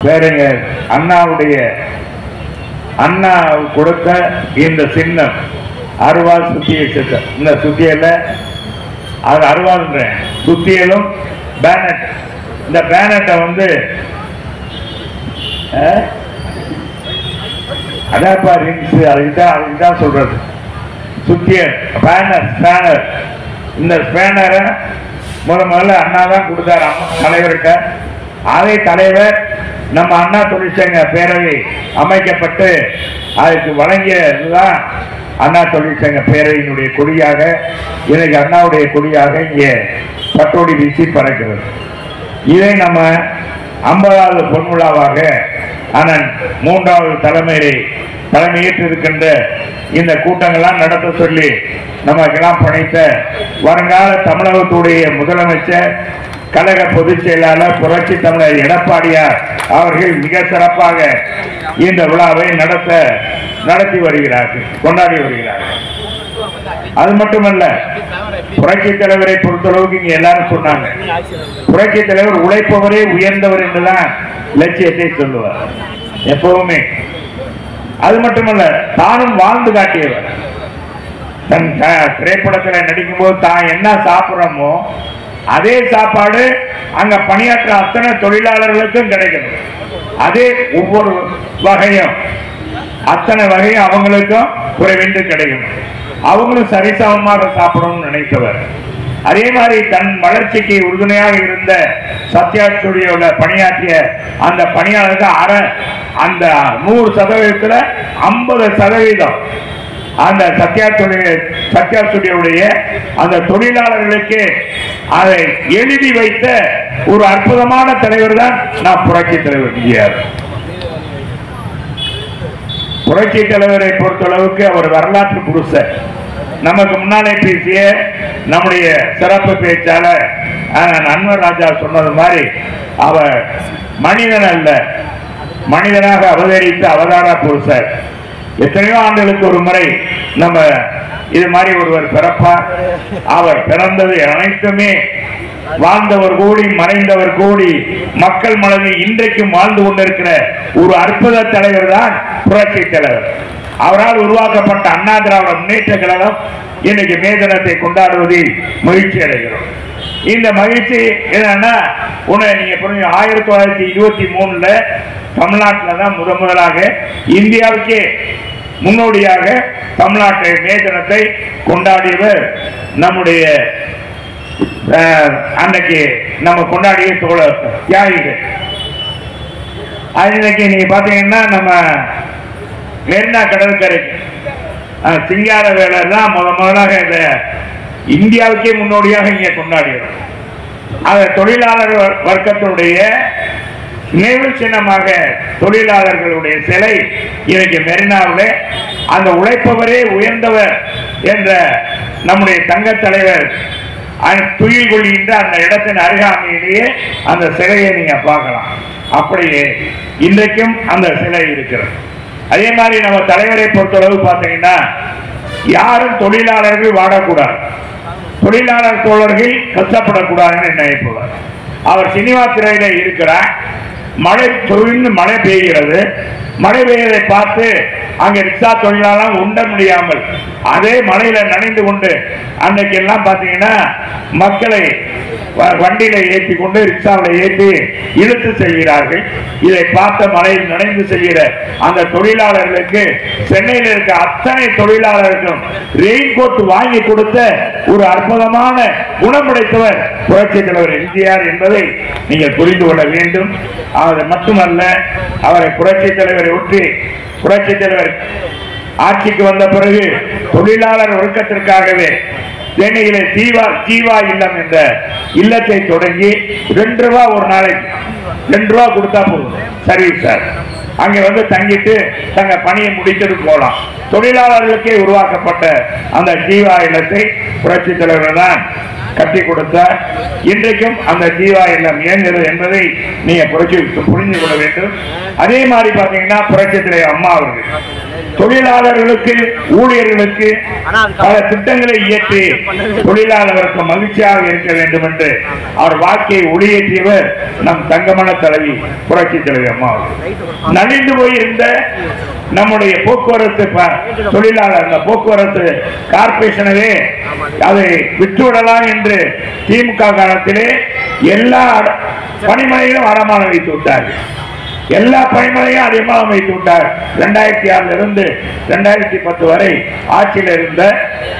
பேரறிஞர் அண்ணாவுடைய அண்ணா கொடுத்த இந்த சின்னம் அருவாள் சுத்திய சின்னம். இந்த சுத்தியல அது அருவாள்ன்ற சுத்தியலும் பேனட். இந்த பேனட்டை வந்து அதாப்பா ரிங்ஸ் அதுக்குதான் சொல்றது சுத்திய பேனர் ஸ்பேனர். இந்த ஸ்பேனரை முதல்ல அண்ணா தான் கொடுத்தாரு தலைவர்கிட்ட. அதை தலைவர் நம்ம அண்ணா தொழிற்சங்க பேரவை அமைக்கப்பட்டு அதுக்கு வழங்கியதுதான் அண்ணா தொழிற்சங்க பேரவையினுடைய கொடியாக இன்னைக்கு அண்ணாவுடைய கொடியாக இங்கே பட்டோடி வீசி பறக்கிறது. இதை நம்ம 50வது பொன்விழாவாக அண்ணன் 3வது தலைமையேற்றிருக்கின்ற இந்த கூட்டங்கள்லாம் நடத்த சொல்லி நமக்கெல்லாம் பணித்த வருங்கால தமிழகத்துடைய முதலமைச்சர் கழக பொதுச் செயலாளர் புரட்சி தமிழர் எடப்பாடியார் அவர்கள் மிக சிறப்பாக இந்த விழாவை நடத்தி வருகிறார்கள், கொண்டாடி வருகிறார்கள். அது மட்டுமல்ல, புரட்சி தலைவரை பொறுத்தளவுக்கு இங்க எல்லாரும் சொன்னாங்க, புரட்சி தலைவர் உழைப்பவரே உயர்ந்தவர் என்றுதான் லட்சியத்தை சொல்லுவார் எப்பவுமே. அது மட்டுமல்ல, தானும் வாழ்ந்து காட்டியவர். தன் திரைப்படத்தில் நடிக்கும் போது தான் என்ன சாப்பிட்றோமோ அதே சாப்பாடு அங்க பணியாற்ற அத்தனை தொழிலாளர்களுக்கும் கிடைக்கணும். அதே ஒவ்வொரு வகையும் அத்தனை வகையும் அவங்களுக்கும் குறைவின்றி கிடைக்கணும். அவங்களும் சரிசமமாக சாப்பிடணும்னு நினைத்தவர். அதே மாதிரி தன் வளர்ச்சிக்கு உறுதுணையாக இருந்த சத்யா ஸ்டுடியோல பணியாற்றிய அந்த பணியாளருக்கு அந்த 100% 50% அந்த சத்யா ஸ்டுடியோவுடைய அந்த தொழிலாளர்களுக்கு அதை எழுதி வைத்த ஒரு அற்புதமான தலைவர் தான் நான் புரட்சி தலைவர் எம்ஜிஆர். புரட்சி தலைவரை பொறுத்தளவுக்கு அவர் வரலாற்று புருஷர். நமக்கு முன்னாலே பேசிய நம்முடைய சிறப்பு பேச்சாளர் அன்வர் ராஜா சொன்னது மாதிரி அவர் மனிதன் அல்ல, மனிதனாக அவதரித்த அவதார புருஷர். எத்தனையோ ஆண்டுகளுக்கு ஒரு முறை நம்ம இது மாதிரி ஒருவர் பிறப்பார். அவர் பிறந்தது அனைத்துமே வாழ்ந்தவர் கூடி மறைந்தவர் கூடி மக்கள் மனதில் இன்றைக்கும் வாழ்ந்து கொண்டிருக்கிற ஒரு அற்புத தலைவர் தான் புரட்சி தலைவர். அவரால் உருவாக்கப்பட்ட அண்ணா திராவிட முன்னேற்ற கழகம் இன்னைக்கு மே தினத்தை கொண்டாடுவதில் மகிழ்ச்சி அடைகிறோம். இந்த மகிழ்ச்சி என்னன்னா, நீங்க புரிஞ்சு 1923 தமிழ்நாட்டில் தான் முதலாக இந்தியாவுக்கே முன்னோடியாக தமிழ்நாட்டை மே தினத்தை கொண்டாடியவர் நம்முடைய அன்னைக்கு நம்ம கொண்டாடிய தோழர் தியாகிகள். இன்னைக்கு நீங்க பாத்தீங்கன்னா நம்ம மெரினா கடற்கரை சிங்கார வேலை தான் முதலாக இந்த இந்தியாவுக்கே முன்னோடியாக இங்கே கொண்டாடியது. அந்த தொழிலாளர் வர்க்கத்தினுடைய நினைவு சின்னமாக தொழிலாளர்களுடைய சிலை இன்னைக்கு மெரினாவில் அந்த உழைப்பவரே உயர்ந்தவர் என்ற நம்முடைய தங்க தலைவர் துயில் கொள்கின்ற அந்த இடத்தின் அருகாமையிலேயே அந்த சிலையை நீங்க பார்க்கலாம். அப்படியே இன்றைக்கும் அந்த சிலை இருக்கிறது. அதே மாதிரி நம்ம தலைவரை பொறுத்தளவு பார்த்தீங்கன்னா, யாரும் தொழிலாளர்கள் வாடக்கூடாது, தொழிலாளர் தோழர்கள் கஷ்டப்படக்கூடாதுன்னு நினைப்பவர். அவர் சினிமா திரையில இருக்கிறார். மழை தொழில் மழை பெய்கிறது. மழை பெய்யதை பார்த்து அங்க ரிக்ஷா தொழிலாளர் உண்ட முடியாமல் அதே மழையில நனைந்து கொண்டு அன்னைக்கு எல்லாம் பாத்தீங்கன்னா மக்களை வண்டியில ஏற்றி கொண்டு ரிக்ஷாவில் ஏற்றி இழுத்து செல்கிறார்கள். இதை பார்த்த மழையில் நனைந்து செல்கிற அந்த தொழிலாளர்களுக்கு சென்னையில் இருக்க அத்தனை தொழிலாளர்களுக்கும் ரெயின்கோட் வாங்கி கொடுத்த ஒரு அற்புதமான குணமுடைத்தவர் புரட்சி தலைவர் எம்ஜிஆர் என்பதை நீங்கள் புரிந்து கொள்ள வேண்டும். அது மட்டுமல்ல, அவரை புரட்சி தலைவரை ஒற்றி புரட்சி தலைவர் ஆட்சிக்கு வந்த பிறகு தொழிலாளர் ஒழுக்கத்திற்காகவே சென்னையிலே ஜீவா இல்லம் என்ற இல்லத்தை தொடங்கி 2 ரூபா ஒரு நாளைக்கு 2 ரூபா கொடுத்தா போதும் சர்வீஸ் சார். அங்கே வந்து தங்கிட்டு தங்க பணியை முடித்துட்டு போகலாம். தொழிலாளர்களுக்கே உருவாக்கப்பட்ட அந்த ஜீவா இல்லத்தை புரட்சி தலைவர் தான் கட்டி கொடுத்தார். இன்றைக்கும் அந்த ஜீவா இல்லம் இயங்குகிறது என்பதை நீங்க புரிந்து கொள்ள வேண்டும். அதே மாதிரி பாத்தீங்கன்னா புரட்சி தலைவர் அம்மா அவர்கள் தொழிலாளர்களுக்கு ஊழியர்களுக்கு பல திட்டங்களை இயற்றி தொழிலாளர்களுக்கு மகிழ்ச்சியாக இருக்க வேண்டும் என்று அவர் வாழ்க்கையை ஒளியேற்றியவர் நம் தங்கமன தலைவி புரட்சி தலைவி அம்மா அவர்கள். நலிந்து போயிருந்த நம்முடைய போக்குவரத்து தொழிலாளர் அந்த போக்குவரத்து கார்பரேஷனவே அதை விட்டுவிடலாம் என்று திமுக காலத்திலே எல்லா பணிமனையிலும் அடமானம் வைத்து விட்டார்கள். எல்லா பணிமனையும் அதிகமாக வைத்து விட்டார். 2006 இருந்து 2010 வரை ஆட்சியில் இருந்த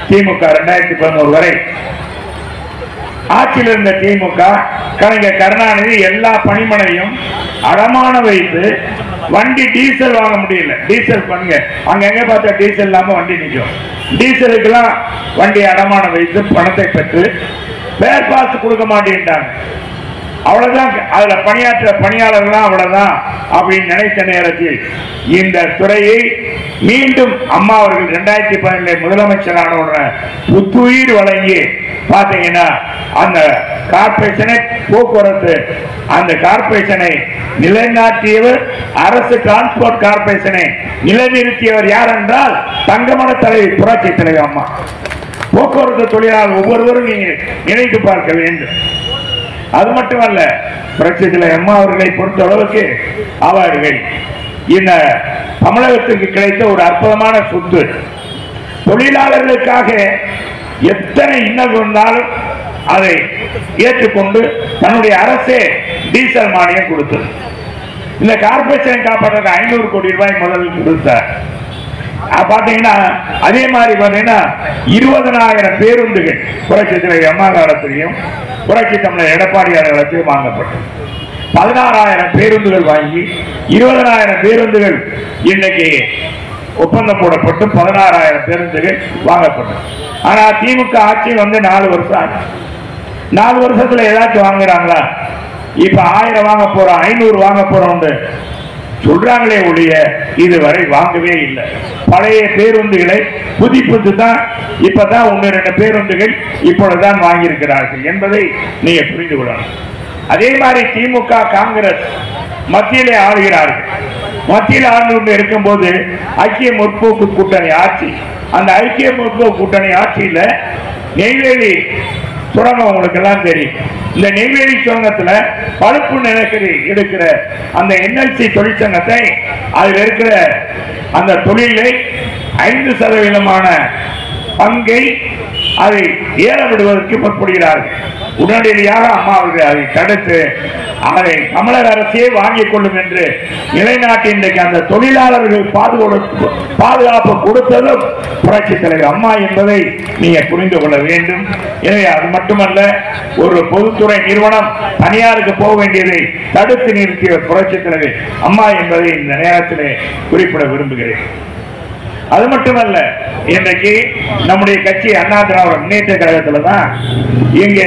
திமுக 2011 வரை ஆட்சியில் இருந்த திமுக கலைஞர் கருணாநிதி எல்லா பணிமனையும் அடமான வைத்து வண்டி டீசல் வாங்க முடியல. டீசல் பண்ணுங்க அங்க பார்த்தா டீசல் இல்லாம வண்டி நிற்கும். டீசலுக்கெல்லாம் வண்டி அடமான வைத்து பணத்தை பெற்று பேர் பாஸ் கொடுக்க மாட்டேன்ட்டாங்க. அவ்வளவுதான். அதுல பணியாற்ற பணியாளர்கள் அவ்வளவுதான் அப்படின்னு நினைத்த நேரத்தில் இந்த துறையை மீண்டும் அம்மா அவர்கள் 2012 முதலமைச்சரான புத்துயிர் வழங்கி பாத்தீங்கன்னா அந்த கார்பரேஷனை போக்குவரத்து அந்த கார்பரேஷனை நிலைநாட்டியவர் அரசு டிரான்ஸ்போர்ட் கார்பரேஷனை நிலைநிறுத்தியவர் யார் என்றால் தங்கமன தலைவி புரட்சி தலைவி அம்மா. போக்குவரத்து தொழிலாளர் ஒவ்வொருவரும் நீங்கள் நினைத்து பார்க்க வேண்டும். அது மட்டுமல்ல, புரட்சி தலைவி அம்மா அவர்களை பொறுத்த அளவுக்கு அவர்கள் இந்த தமிழகத்துக்கு கிடைத்த ஒரு அற்புதமான சொத்து. தொழிலாளர்களுக்காக எத்தனை இன்னல் வந்தாலும் அதை ஏற்றுக்கொண்டு தன்னுடைய அரசே டீசல் மானியம் கொடுத்தது. இந்த கார்பரேஷனை காப்பாற்ற 500 கோடி ரூபாய் முதலில் கொடுத்தார். பாத்தீங்கன்னா அதே மாதிரி பாத்தீங்கன்னா 20,000 பேருந்துகள் புரட்சி தலைவி அம்மா காலத்திலையும் புரட்சி தமிழர் எடப்பாடியார் காலத்திலும் வாங்கப்பட்டது. 16,000 பேருந்துகள் வாங்கி 20,000 பேருந்துகள் இன்னைக்கு ஒப்பந்தம் போடப்பட்டு 16,000 பேருந்துகள் வாங்கப்பட்டது. ஆனா திமுக ஆட்சி வந்து 4 வருஷம் ஆச்சு. 4 வருஷத்துல ஏதாச்சும் வாங்குறாங்களா? இப்ப 1000 வாங்க போறோம், 500 வாங்க போறோம் சொல்றாங்களே ஒழிய இதுவரை வாங்கவே இல்லை. பழைய பேருந்துகளை புதுப்பித்து தான் இப்பதான் 1-2 பேருந்துகள் இப்பொழுதுதான் வாங்கியிருக்கிறார்கள் என்பதை நீங்க புரிந்து கொள்ளணும். அதே மாதிரி திமுக காங்கிரஸ் மத்தியிலே ஆளுகிறார்கள். மத்தியில் ஆண்டு கொண்டு இருக்கும் போது ஐக்கிய முற்போக்கு கூட்டணி ஆட்சி, அந்த ஐக்கிய முற்போக்கு கூட்டணி ஆட்சியில நெய்வேலி சுரங்கம் உங்களுக்கு எல்லாம் தெரியும். இந்த நெய்வேலி சுரங்கத்துல பழுப்பு நிலக்கரி எடுக்கிற அந்த NLC தொழிற்சங்கத்தை அதில் இருக்கிற அந்த தொழிலை 5% பங்கை அதை ஏற விடுவதற்கு முற்படுகிறார்கள். உடனடியாக அம்மா அவர்கள் அதை தடுத்து அதை தமிழக அரசே வாங்கிக் கொள்ளும் என்று நிலைநாட்டி இன்றைக்கு அந்த தொழிலாளர்கள் பாதுகாப்பு கொடுத்ததும் புரட்சி தலைவர் அம்மா என்பதை நீங்க புரிந்து கொள்ள வேண்டும். எனவே அது மட்டுமல்ல, ஒரு பொதுத்துறை நிறுவனம் தனியாருக்கு போக வேண்டியதை தடுத்து நிறுத்திய புரட்சி தலைவர் அம்மா என்பதை இந்த நேரத்தில் குறிப்பிட விரும்புகிறேன். அது மட்டுமல்ல, இன்றைக்கு நம்முடைய கட்சி அண்ணா திராவிட முன்னேற்ற கழகத்துல தான் இங்க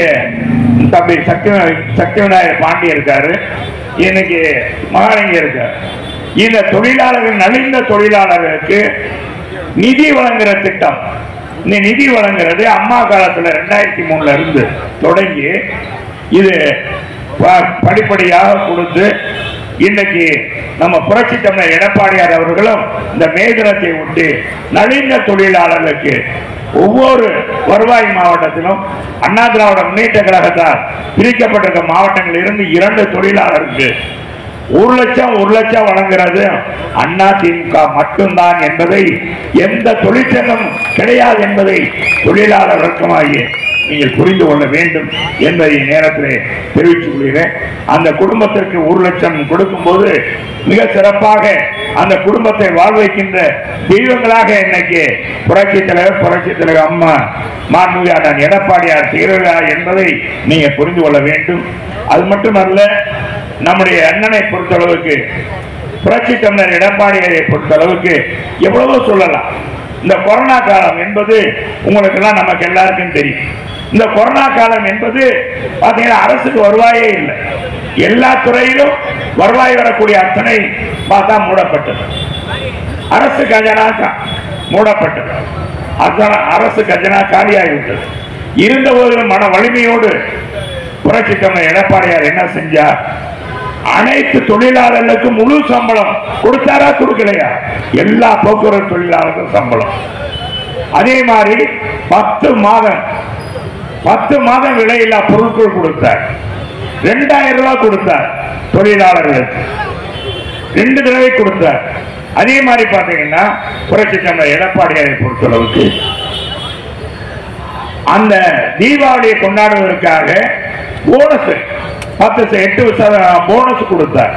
தம்பி சக்தி விநாயகர் பாண்டி இருக்காரு, இன்னைக்கு மகாலிங்க இருக்காரு. இந்த தொழிலாளர்கள் நலிந்த தொழிலாளர்களுக்கு நிதி வழங்குற திட்டம், இந்த நிதி வழங்குறது அம்மா காலத்துல 2003 இருந்து தொடங்கி இது படிப்படியாக கொடுத்து இன்னைக்கு நம்ம புரட்சி தமிழர் எடப்பாடியார் அவர்களும் இந்த மே தினத்தை ஒட்டி நலிந்த தொழிலாளர்களுக்கு ஒவ்வொரு வருவாய் மாவட்டத்திலும் அண்ணா திராவிட முன்னேற்ற கழகத்தால் பிரிக்கப்பட்டிருக்க மாவட்டங்களில் இருந்து 2 தொழிலாளருக்கு 1 லட்சம் வழங்குறது அண்ணா திமுக மட்டும்தான் என்பதை, எந்த தொழிற்சங்கம் கிடையாது என்பதை தொழிலாளர் வர்க்கமாகிய நீங்கள் புரிந்து கொள்ள வேண்டும் என்பதை நேரத்தில் தெரிவித்துக் கொள்கிறேன். அந்த குடும்பத்திற்கு 1 லட்சம் கொடுக்கும் போது மிக சிறப்பாக அந்த குடும்பத்தை வாழ்வைக்கின்ற தெய்வங்களாக இன்னைக்கு புரட்சி தலைவர் அம்மா மாண்புமிகு அண்ணன் எடப்பாடியார் திகழ்கிறார் என்பதை நீங்க புரிந்து கொள்ள வேண்டும். அது மட்டுமல்ல, நம்முடைய அண்ணனை பொறுத்தளவுக்கு புரட்சி தமிழர் எடப்பாடியாரை பொறுத்தளவுக்கு எவ்வளவோ சொல்லலாம். இந்த கொரோனா காலம் என்பது உங்களுக்கு எல்லாம் நமக்கு எல்லாருக்கும் தெரியும். இந்த கொரோனா காலம் என்பது பாத்தீங்கன்னா அரசுக்கு வருவாயே இல்லை. எல்லா துறையிலும் வருவாய் வரக்கூடிய அத்தனை பார்த்தா மூடப்பட்டது. அரசு கஜனா மூடப்பட்டது. அரசு கஜனா காலியாகிவிட்டது. இருந்த போதிலும் மன வலிமையோடு புரட்சி தலைவர் எடப்பாடியார் என்ன செஞ்சார்? அனைத்து தொழிலாளர்களுக்கு முழு சம்பளம் கொடுத்தாரா கொடுக்கலையா? எல்லா போக்குவரத்து தொழிலாளர்களுக்கும் சம்பளம். அதே மாதிரி 10 மாதம் விலையில்லா பொருட்கள் கொடுத்தார். 2000 ரூபாய் கொடுத்தார் தொழிலாளர்களுக்கு, 2 தடவை கொடுத்தார். அதே மாதிரி பாத்தீங்கன்னா புரட்சி தலைவர் எடப்பாடியாரை பொறுத்தளவுக்கு அந்த தீபாவளியை கொண்டாடுவதற்காக போனஸ் 8% போனஸ் கொடுத்தார்.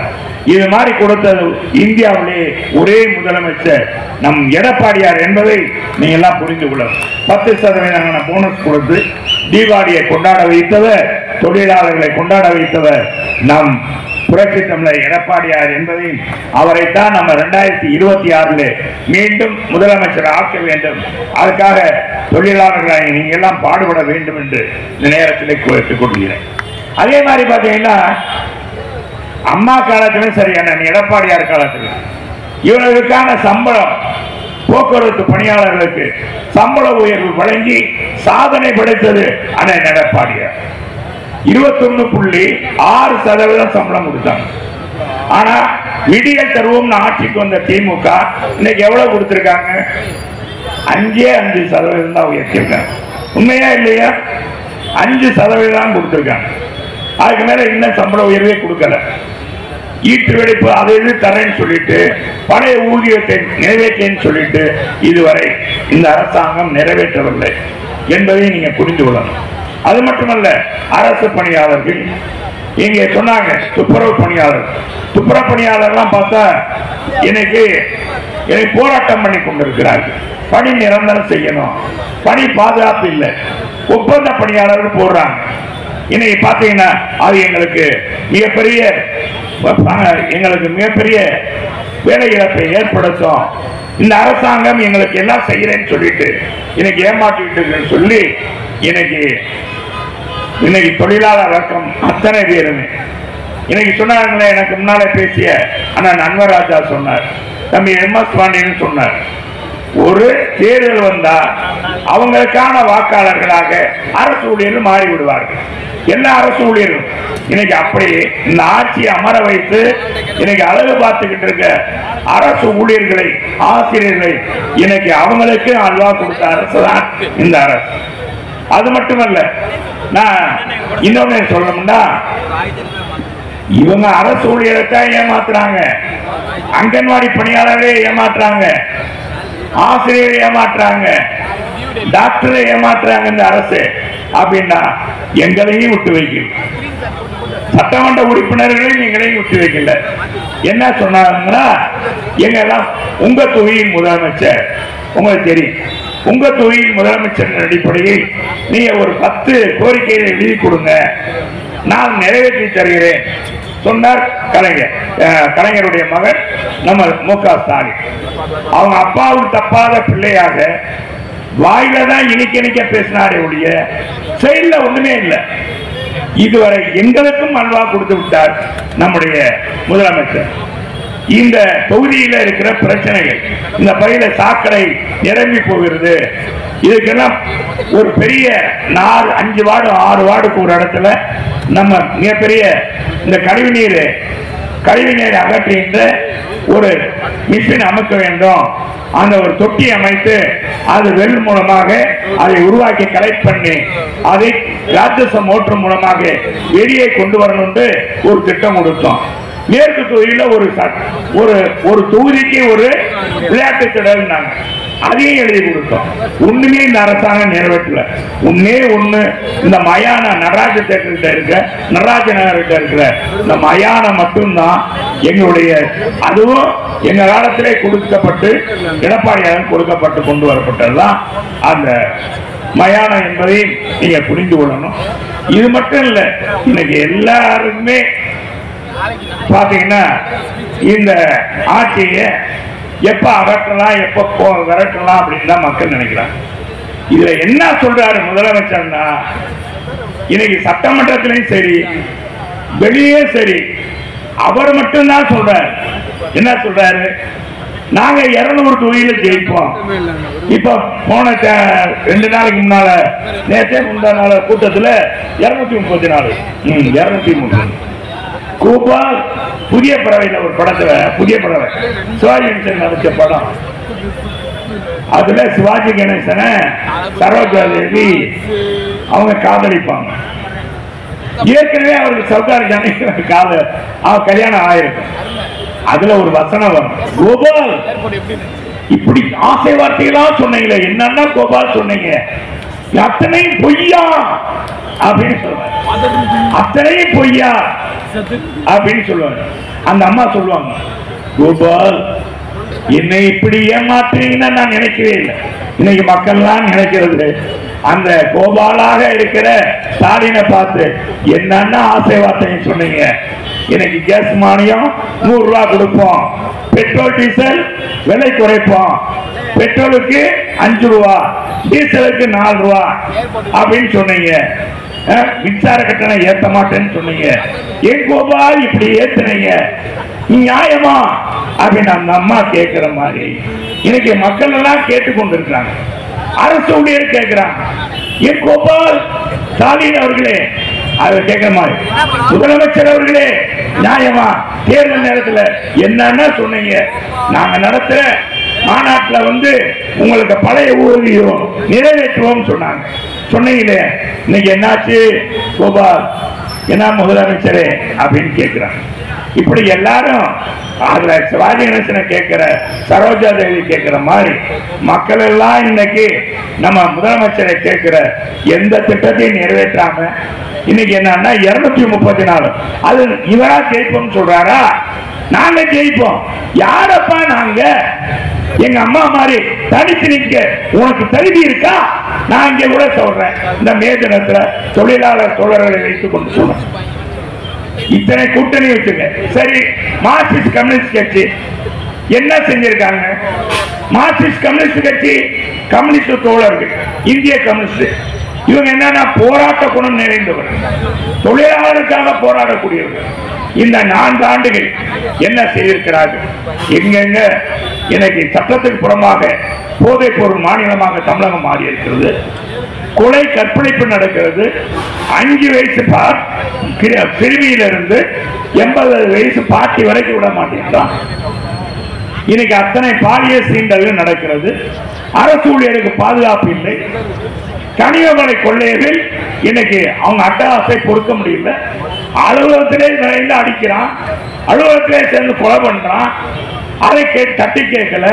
இது மாதிரி கொடுத்தது இந்தியாவிலே ஒரே முதலமைச்சர் நம் எடப்பாடியார் என்பதை நீங்க எல்லாம் புரிந்து கொள்ளணும். 10% போனஸ் கொடுத்து தீபாவளியை கொண்டாட வைத்தவர், தொழிலாளர்களை கொண்டாட வைத்தவர் நம் புரட்சி தமிழர் எடப்பாடியார் என்பதை அவரைத்தான் நம்ம 2026 மீண்டும் முதலமைச்சர் ஆக்க வேண்டும். அதுக்காக தொழிலாளர்களை நீங்க எல்லாம் பாடுபட வேண்டும் என்று இந்த நேரத்தில் கேட்டுக் கொள்கிறேன். அதே மாதிரி பாத்தீங்கன்னா அம்மா காலத்திலும் சரியான எடப்பாடியார் காலத்தில் இவர்களுக்கான சம்பளம், போக்குவரத்து பணியாளர்களுக்கு சம்பள உயர்வு வழங்கி சாதனை படைத்தது அண்ணன் எடப்பாடியார். 21.6% சம்பளம் கொடுத்தாங்க. ஆனா விடியல் தருவோம் ஆட்சிக்கு வந்த திமுக இன்னைக்கு எவ்வளவு கொடுத்திருக்காங்க? 5% தான் உயர்த்திருக்காங்க. உண்மையா இல்லையா? 5% கொடுத்திருக்காங்க. அதுக்கு மேல இன்னும் சம்பள உயர்வே கொடுக்கல. ஈட்டு வெடிப்பு அதை இது தரேன்னு சொல்லிட்டு பழைய ஊதியத்தை நிறைவேற்றேன்னு சொல்லிட்டு இதுவரை இந்த அரசாங்கம் நிறைவேற்றவில்லை என்பதை நீங்க புரிந்து கொள்ளணும். அது மட்டுமல்ல, அரசு பணியாளர்கள் இங்கே சொன்னாங்க, துப்புரவு பணியாளர்லாம் பார்த்தா இன்னைக்கு போராட்டம் பண்ணி கொண்டிருக்கிறார்கள். பணி நிரந்தரம் செய்யணும், பணி பாதுகாப்பு இல்லை, ஒப்பந்த பணியாளர்கள் போடுறாங்க. இன்னைக்கு பாத்தீங்கன்னா அது எங்களுக்கு மிகப்பெரிய வேலை இழப்பை ஏற்படுத்தும். இந்த அரசாங்கம் எங்களுக்கு எல்லாம் செய்யறேன்னு சொல்லிட்டு இன்னைக்கு ஏமாற்றிட்டு சொல்லி இன்னைக்கு தொழிலாளர் வர்க்கம் அத்தனை பேருமே இன்னைக்கு சொன்னாங்களே. எனக்கு முன்னாலே பேசிய அண்ணன் அன்வராஜா சொன்னார், தம்பி MS பாண்டியன் சொன்னார், ஒரு தேர்தல் வந்தா அவங்களுக்கான வாக்காளர்களாக அரசு ஊழியர்கள் மாறி விடுவார்கள். எல்லா அரசு ஊழியர்களும் இன்னைக்கு அப்படி இந்த ஆட்சியை அமர வைத்து இன்னைக்கு அழகு பார்த்துக்கிட்டு இருக்க அரசு ஊழியர்களை, ஆசிரியர்களை இன்னைக்கு அவங்களுக்கு அல்வா கொடுத்த அரசு தான் இந்த அரசு. அது மட்டுமல்ல, நான் இன்னொன்னு சொல்லணும்னா, இவங்க அரசு ஊழியரை தான் ஏமாத்துறாங்க, அங்கன்வாடி பணியாளர்களே ஏமாத்துறாங்க, ஆசிரியரை ஏமாற்றுறாங்க, டாக்டரை ஏமாற்றுறாங்க இந்த அரசு. அப்படின்னா எங்களையும் விட்டு வைக்கல, சட்டமன்ற உறுப்பினர்களையும் எங்களையும் விட்டு வைக்கல. என்ன சொன்னாங்கன்னா, எங்கெல்லாம் உங்க தொகுதியின் முதலமைச்சர், உங்களுக்கு தெரியும், உங்க தொகுதியின் முதலமைச்சர் அடிப்படையில் நீங்க ஒரு 10 கோரிக்கைகளை எழுதி கொடுங்க, நான் நிறைவேற்றி தருகிறேன் சொன்னார் கலைஞருடைய மகன் நம்ம மு.க. ஸ்டாலின். அவங்க அப்பாவுக்கு தப்பாத பிள்ளையாக வாயில தான் இனிக்க பேசினாரே ஒழிய செயல்ல ஒண்ணுமே இல்லை. இதுவரை எங்களுக்கும் அல்வா கொடுத்து விட்டார் நம்முடைய முதலமைச்சர். இந்த தொகுதியில் இருக்கிற பிரச்சனைகள், இந்த பகுதியில சாக்கடை நிரம்பி போகிறது, இதுக்கெல்லாம் ஒரு பெரிய 5 வார்டு 6 வார்டுக்கு ஒரு இடத்துல நம்ம மிகப்பெரிய இந்த கழிவுநீர் அகற்றுகின்ற ஒரு மிஷின் அமைக்க வேண்டும். அந்த ஒரு தொட்டி அமைத்து அது வெல் மூலமாக அதை உருவாக்கி கலெக்ட் பண்ணி அதை ராட்சச மோட்டர் மூலமாக வெளியே கொண்டு வரணும் ஒரு திட்டம் கொடுத்தோம். மேற்கு தொகுதியில் ஒரு தொகுதிக்கு ஒரு விளையாட்டு திடல் அதையும் எழுதி கொடுத்தோம். ஒண்ணுமே இந்த அரசாங்கம் நிறைவேற்றல. ஒண்ணு இந்த மயான நடராஜ தேட்டர்கிட்ட இருக்க, நடராஜ நகர்கிட்ட இருக்கிற இந்த மயானம் மட்டும்தான் எங்களுடைய, அதுவும் எங்க காலத்திலே கொடுக்கப்பட்டு எடப்பாடியாரும் கொடுக்கப்பட்டு கொண்டு வரப்பட்டதுதான் அந்த மயானம் என்பதை நீங்க புரிந்து கொள்ளணும். இது மட்டும் இல்ல, இன்னைக்கு எல்லாருக்குமே பாத்தீங்கன்னா இந்த ஆட்சியை எப்ப அகற்றலாம், எப்ப விரட்டலாம் அப்படின்னு தான் மக்கள் நினைக்கிறாங்க. இதுல என்ன சொல்றாரு முதலமைச்சர்னா, இன்னைக்கு சட்டமன்றத்திலையும் சரி வெளியே சரி அவர் மட்டும்தான் சொல்றாரு. என்ன சொல்றாரு? நாங்க 200 தொகுதியில ஜெயிப்போம். இப்ப போன 2 நாளைக்கு முன்னால நேற்றே முந்தா நாள் கூட்டத்துல 234 203 கூப்பா புதிய பறவையில ஒரு படத்துல புதிய பறவை சிவாஜி கணேசன் நடிச்ச படம். அதுல சிவாஜி கணேசனை சரோஜா தேவி அவங்க காதலிப்பாங்க. ஏற்கனவே அவருக்கு சவுகார் ஜானகி கல்யாணம் ஆயிருக்கும். அதுல ஒரு வசனம் வரும், கோபால் இப்படி ஆசை வார்த்தைகளா சொன்னீங்களே, என்னன்னா கோபால் சொன்னீங்க, அத்தனையும் பொய்யா அப்படின்னு சொல்லுவாங்க. அத்தனையும் பொய்யா அப்படின்னு சொல்லுவாங்க. அந்த அம்மா சொல்லுவாங்க, கோபால் என்னை இப்படி ஏமாற்றுறீங்கன்னு நான் நினைக்கவே இல்லை. இன்னைக்கு மக்கள்லாம் நினைக்கிறது அந்த கோபாலாக இருக்கிற ஸ்டாலினை பார்த்து என்னன்னா ஆசை வார்த்தை சொன்னீங்க, இன்னைக்கு கேஸ் மானியம் 100 ரூபாய் கொடுப்போம், பெட்ரோல் டீசல் விலை குறைப்போம், பெட்ரோலுக்கு 5 ரூபா, டீசலுக்கு 4 ரூபா அப்படின்னு சொன்னீங்க, மின்சார கட்டணம் ஏத்த மாட்டேன்னு சொன்னீங்க, ஏன் கோபால் இப்படி ஏத்துனீங்க, நியாயமா அப்படின்னு அந்த அம்மா கேட்கிற மாதிரி இன்னைக்கு மக்கள் எல்லாம் கேட்டுக்கொண்டிருக்கிறாங்க. அரசு ஊழியர் கேட்கிறாங்க, ஏன் கோபால் ஸ்டாலின் அவர்களே அதை கேட்கிற மாதிரி, முதலமைச்சர் அவர்களே நியாயமா தேர்தல் நேரத்தில் என்னன்னா சொன்னீங்க, நாங்க நடத்துற மாநாட்டில் உங்களுக்கு பழைய ஊதியம் நிறைவேற்றுவோம் சொன்னாங்க, சொன்னீங்களே இன்னைக்கு என்னாச்சு கோபால், என்ன முதலமைச்சரே அப்படின்னு கேட்கிறாங்க. இப்படி எல்லாரும் அதுல சிவாஜி கணேசனை கேட்கிற சரோஜா தேவி கேட்கிற மாதிரி மக்கள் எல்லாம் இன்னைக்கு நம்ம முதலமைச்சரை கேட்கிற எந்த திட்டத்தையும் நிறைவேற்றாம இன்னைக்கு என்னன்னா 234 அது இவரா ஜெயிப்போம் சொல்றாரா, நாங்க ஜெயிப்போம். யாரப்பா நாங்க, எங்க அம்மா மாதிரி தனித்து நிற்க உனக்கு தகுதி இருக்கா? நான் இங்க கூட சொல்றேன், இந்த மே தினத்துல தொழிலாளர் தோழர்களை வைத்துக் கொண்டு சொல்றேன், இத்தனை கூட்டணி வச்சுங்க. சரி, மார்க்சிஸ்ட் கம்யூனிஸ்ட் கட்சி என்ன செஞ்சிருக்காங்க? மார்க்சிஸ்ட் கம்யூனிஸ்ட் கட்சி கம்யூனிஸ்ட் தோழர்கள், இந்திய கம்யூனிஸ்ட், இவங்க என்னன்னா போராட்ட குணம் நிறைந்தவர்கள், தொழிலாளருக்காக போராடக்கூடியவர்கள். இந்த 4 ஆண்டுகள் என்ன செய்திருக்கிறார்கள்? எங்கெங்க எனக்கு சட்டத்துக்கு புறமாக போதைப் பொருள் மாநிலமாக தமிழகம் மாறி இருக்கிறது, கொலை கற்பழிப்பு நடக்கிறது, 5 வயசு சிறுமியிலிருந்து 80 வயசு பாட்டி வரைக்கும் விட மாட்டேங்கிறான். இன்னைக்கு அத்தனை பாலியல் சீண்டல்கள் நடக்கிறது. அரசு ஊழியருக்கு பாதுகாப்பு இல்லை. கனிமவளை கொள்ளையர்கள் இன்னைக்கு அவங்க அட்டகாசை பொறுக்க முடியல. அலுவலகத்திலே நிறைந்து அடிக்கிறான், அலுவலகத்திலே சேர்ந்து கொலை பண்றான். அதை தட்டி கேட்கல.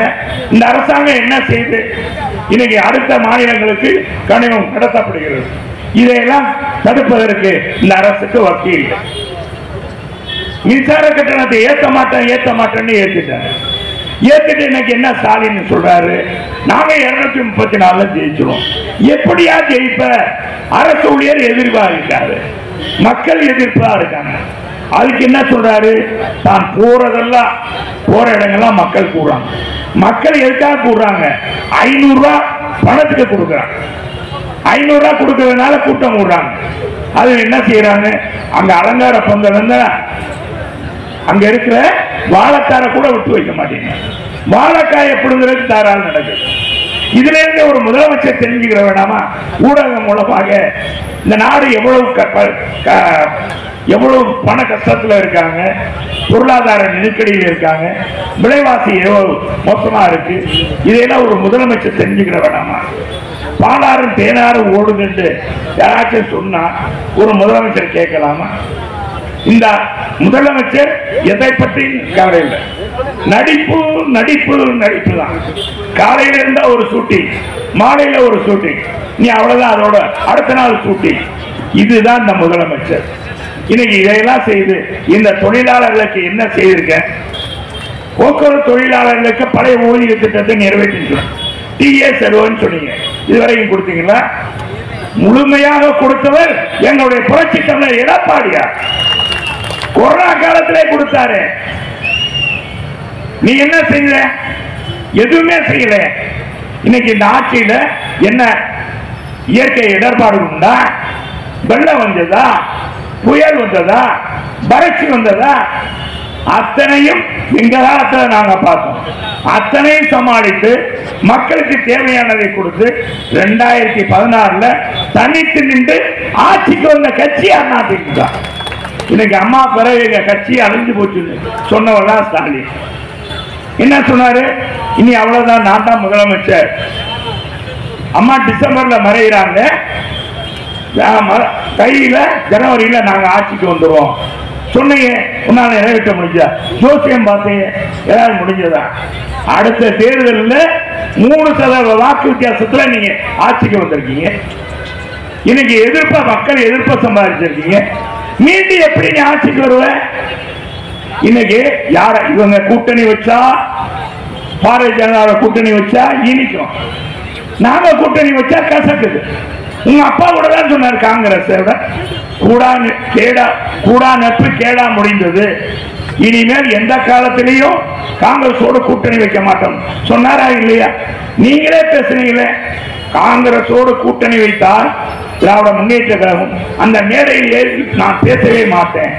இந்த அரசாங்கம் என்ன செய்து இன்னைக்கு அடுத்த மாநிலங்களுக்கு கனிமம் கடத்தப்படுகிறது. இதையெல்லாம் தடுப்பதற்கு இந்த அரசுக்கு வக்கீல். மின்சார கட்டணத்தை ஏற்ற மாட்டேன்னு ஏற்றிட்டாங்க. ஏத்துட்டு இன்னைக்கு என்ன ஸ்டாலின் சொல்றாரு, நாங்க 234 ஜெயிச்சிருவோம். எப்படியா ஜெயிப்ப? அரசு ஊழியர் எதிர்ப்பா இருக்காரு, மக்கள் எதிர்ப்பா இருக்காங்க. அதுக்கு என்ன சொல்றாரு, தான் போறதெல்லாம் போற இடங்கள்லாம் மக்கள் கூடுறாங்க. மக்கள் எதுக்காக கூடுறாங்க? 500 ரூபாய் பணத்துக்கு கொடுக்குறாங்க. 500 ரூபாய் கொடுக்கறதுனால கூட்டம் கூடுறாங்க. அது என்ன செய்யறாங்க, அங்க அலங்கார பந்தல் அங்க இருக்கிற வாழைத்தார கூட விட்டு வைக்க மாட்டீங்க. வாழைக்காய் எப்படிங்கிறது தாராளம் நடக்குது. இதுல இருந்து ஒரு முதலமைச்சர் தெரிஞ்சுக்கிற வேண்டாமா, ஊடகம் மூலமாக இந்த நாடு எவ்வளவு பண கஷ்டத்துல இருக்காங்க, பொருளாதார நெருக்கடியில் இருக்காங்க, விலைவாசி எவ்வளவு மோசமா இருக்கு, இதையெல்லாம் ஒரு முதலமைச்சர் தெரிஞ்சுக்கிற வேண்டாமா? பாலாறும் தேனாரும் ஓடுதுன்னு யாராச்சும் சொன்னா ஒரு முதலமைச்சர் கேட்கலாமா? இந்த முதலமைச்சர் எதை பற்றி கவலை இல்லை. நடிப்பு நடிப்பு நடிப்பு தான். காலையில இருந்தா ஒரு ஷூட்டிங், மாலையில ஒரு ஷூட்டிங், நீ அவ்வளவுதான், அதோட அடுத்த நாள் ஷூட்டிங். இதுதான் இந்த முதலமைச்சர். இன்னைக்கு இதையெல்லாம் செய்து இந்த தொழிலாளர்களுக்கு என்ன செய்திருக்க? போக்குவரத்து தொழிலாளர்களுக்கு பழைய ஊதிய திட்டத்தை நிறைவேற்றிருக்கிறோம். டிஎஸ் செல்வன் சொன்னீங்க, இதுவரைக்கும் கொடுத்தீங்களா? முழுமையாக கொடுத்தவர் எங்களுடைய புரட்சி தமிழர் எடப்பாடியார். கொரோனா காலத்திலே கொடுத்தாரு. நீ என்ன செய்யல? எதுவுமே செய்யல. இன்னைக்கு இந்த ஆட்சியில என்ன இயற்கை இடர்பாடு உண்டா? வெள்ளம் வந்ததா? புயல் வந்ததா? வறட்சி வந்ததா? அத்தனையும் எங்க காலத்தில் நாங்க பார்த்தோம். அத்தனையும் சமாளித்து மக்களுக்கு தேவையானதை கொடுத்து 2016 தனித்து நின்று ஆட்சிக்கு வந்த கட்சி அதிமுக. இன்னைக்கு அம்மா பிறகு எங்க கட்சி அழிஞ்சு போச்சு சொன்னவெல்லாம் ஸ்டாலின். என்ன சொன்னாரு? இனி அவ்வளவுதான், நான் தான் முதலமைச்சர். அம்மா டிசம்பர்ல மறைகிறாங்க, கையில ஜனவரியில நாங்க ஆட்சிக்கு வந்துருவோம் சொன்னீங்க. உன்னால நிறைவேற்ற முடிஞ்சா? ஜோசியம் பார்த்தீங்க, ஏதாவது முடிஞ்சதா? அடுத்த தேர்தலில் 3% வாக்கு வித்தியாசத்துல நீங்க ஆட்சிக்கு வந்திருக்கீங்க. இன்னைக்கு மக்கள் எதிர்ப்ப சம்பாதிச்சிருக்கீங்க. மீண்டும் எப்படி நீ ஆட்சிக்கு வருவ? இன்னைக்கு யார இவங்க கூட்டணி வச்சா, பாரதிய ஜனதா கூட்டணி வச்சா இனிக்கும், நாங்க கூட்டணி வச்சா கசக்குது. உங்க அப்பா கூட தான் சொன்னார், காங்கிரஸ் கூடா நட்பு கேடா முடிந்தது, இனிமேல் எந்த காலத்திலையும் காங்கிரஸோடு கூட்டணி வைக்க மாட்டோம் சொன்னாரா இல்லையா? நீங்களே பேசுறீங்களே, காங்கிரஸோடு கூட்டணி வைத்தால் திராவிட முன்னேற்ற கழகம் அந்த மேடையில் ஏறி நான் பேசவே மாட்டேன்,